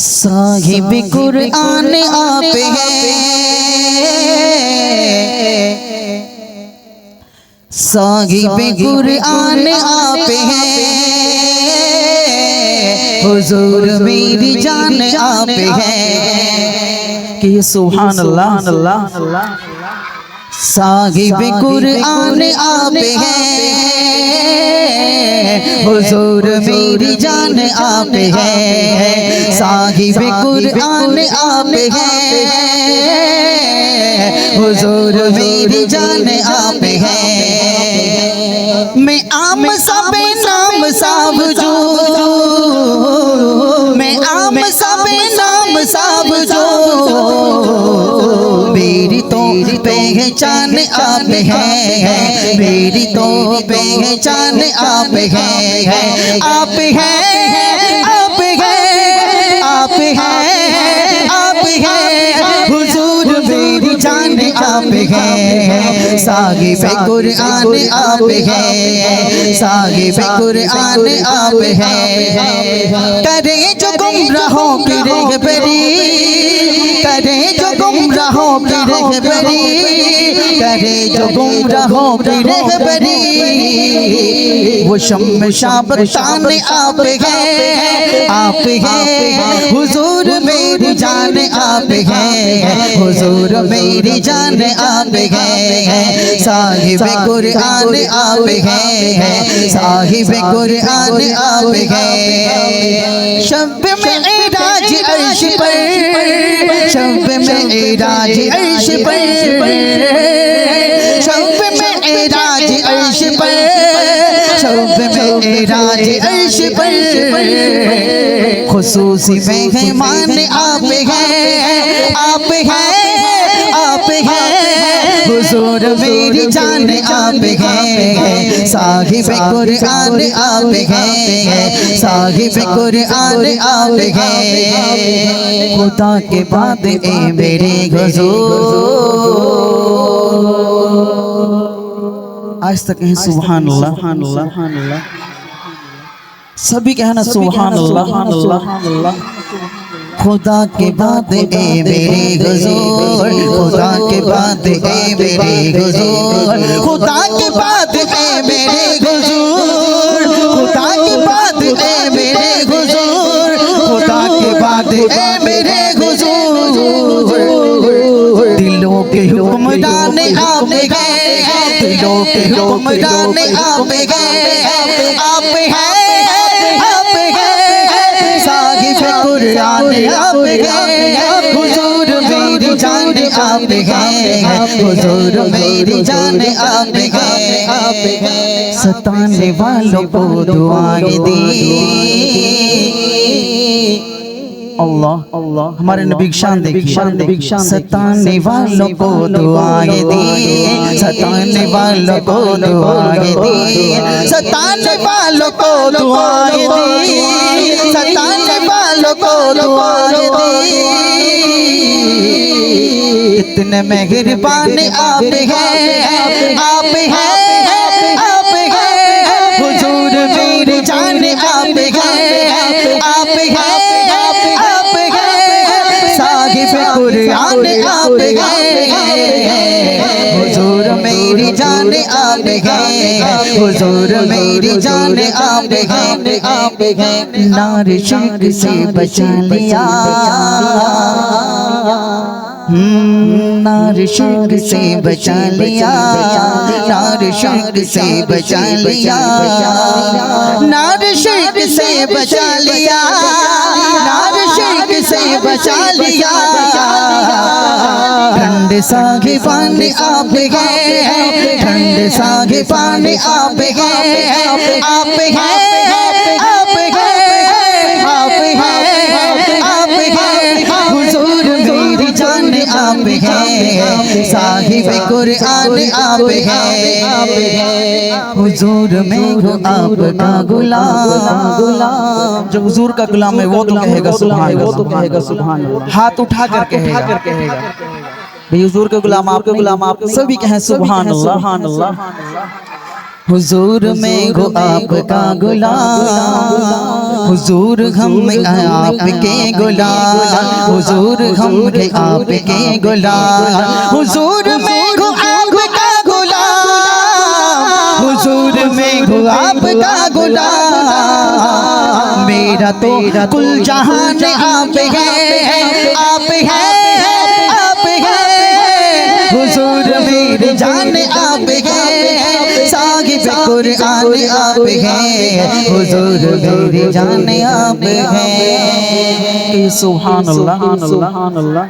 साहिब कुरआन आप हैं, साहिब कुरआन आप हैं, हुजूर मेरी जान आप हैं। कि सुभान अल्लाह अल्लाह। साहिब कुरआन आप हैं, हुजूर मेरी जान आप हैं। साहिब कुरआन आप हैं, हुजूर मेरी जान आप हैं। मैं आम सब नाम साबजू, मैं आम सब नाम साबजू, मेरी तो पहचान आप हैं, मेरी तो पहचान आप हैं। आप हैं, आप हैं, आप हैं, आप हैं, हुजूर मेरी जान आप हैं। साहिब कुरआन आप हैं, साहिब कुरआन आप हैं। करे जो गुमराहों की रहबरी, करे जो गुमराहों की रहबरी, करे जो गुमराहों की रहबरी, वो शम्म शाबतान आप हैं, आप हैं, हुजूर मेरी जान आप हैं, हुजूर मेरी जान आप हैं। साहिब कुरआन आप हैं, साहिब कुरआन आप हैं। शब में राज अर्श पर, शब में राज अर्श पर, शब में राज अर्श पर, शब में राज अर्श पर, खुसूसी मेहमान आप हैं, आप हैं, आप हैं, हुजूर मेरी जान आप हैं। साहिब कुरआन आप हैं, साहिब कुरआन आप हैं। खुदा के बाद ए मेरे हुजूर, आज तक कहें सुभान अल्लाह, सभी कहना सुभान अल्लाह। खुदा के बाद ए मेरे हुजूर, खुदा के बाद ए मेरे हुजूर, खुदा के बाद ए मेरे हुजूर, खुदा के बाद ए मेरे हुजूर, खुदा के बाद ए मेरे हुजूर। दिलों के हुक्मरान आप हैं, दिलों के हुक्मरान आप हैं, आप हैं, आप हैं, साहिब कुरआन आप हैं, हुजूर मेरी जान आप हैं, हुजूर मेरी जान आप हैं। सताने वालों को दुआएं दी, अल्लाह अल्लाह, हमारे नबी की शान देखिए। सताने वालों को दुआएं दी, सताने वालों को दुआएं दी, सताने वालों को दुआएं दी, सताने वालों को दुआएं दी। इतने मेहरबान आप हैं, आप हैं, आप हैं, हुजूर मेरी जान आप हैं, आप हैं, आप हैं, साहिब कुरआन आप हैं, हुजूर मेरी जान आप हैं, हुजूर मेरी जान आप हैं, आप हैं। नार शिर्क से बचा लिया, नार शिर्क से बचा लिया, नार शिर्क से बचा लिया, नार शिर्क से बचा लिया, नार शिर्क से बचा लिया। ठंड साहिबान आप हैं, ठंड साहिबान आप हैं, आप हैं, आप हैं, आप हैं, आप हैं, हुजूर मेरी जान आप हैं, साहिब कुरआन आप हैं, हुजूर में हो आपका गुलाम। जो हुजूर का गुलाम है वो तो कहेगा सुभान अल्लाह, वो तो कहेगा सुभान अल्लाह, हाथ उठा कर कहेगा भाई हुजूर के गुलाम आपके गुलाम आप सभी कहें सुभान अल्लाह। हुजूर में हो आपका गुलाम, हुजूर हम आपके गुलाम, हुजूर हम आपके गुलाम, हुजूर में हो आपका गुलाम, हुजूर में हो आपका गुलाम। मेरा तो कुल जहान आप है, आप है, आप है। हुजूर मेरी जान आप है, साहिब कुरान आप है, हुजूर मेरी जान आप है। सुभान अल्लाह, सुभान अल्लाह।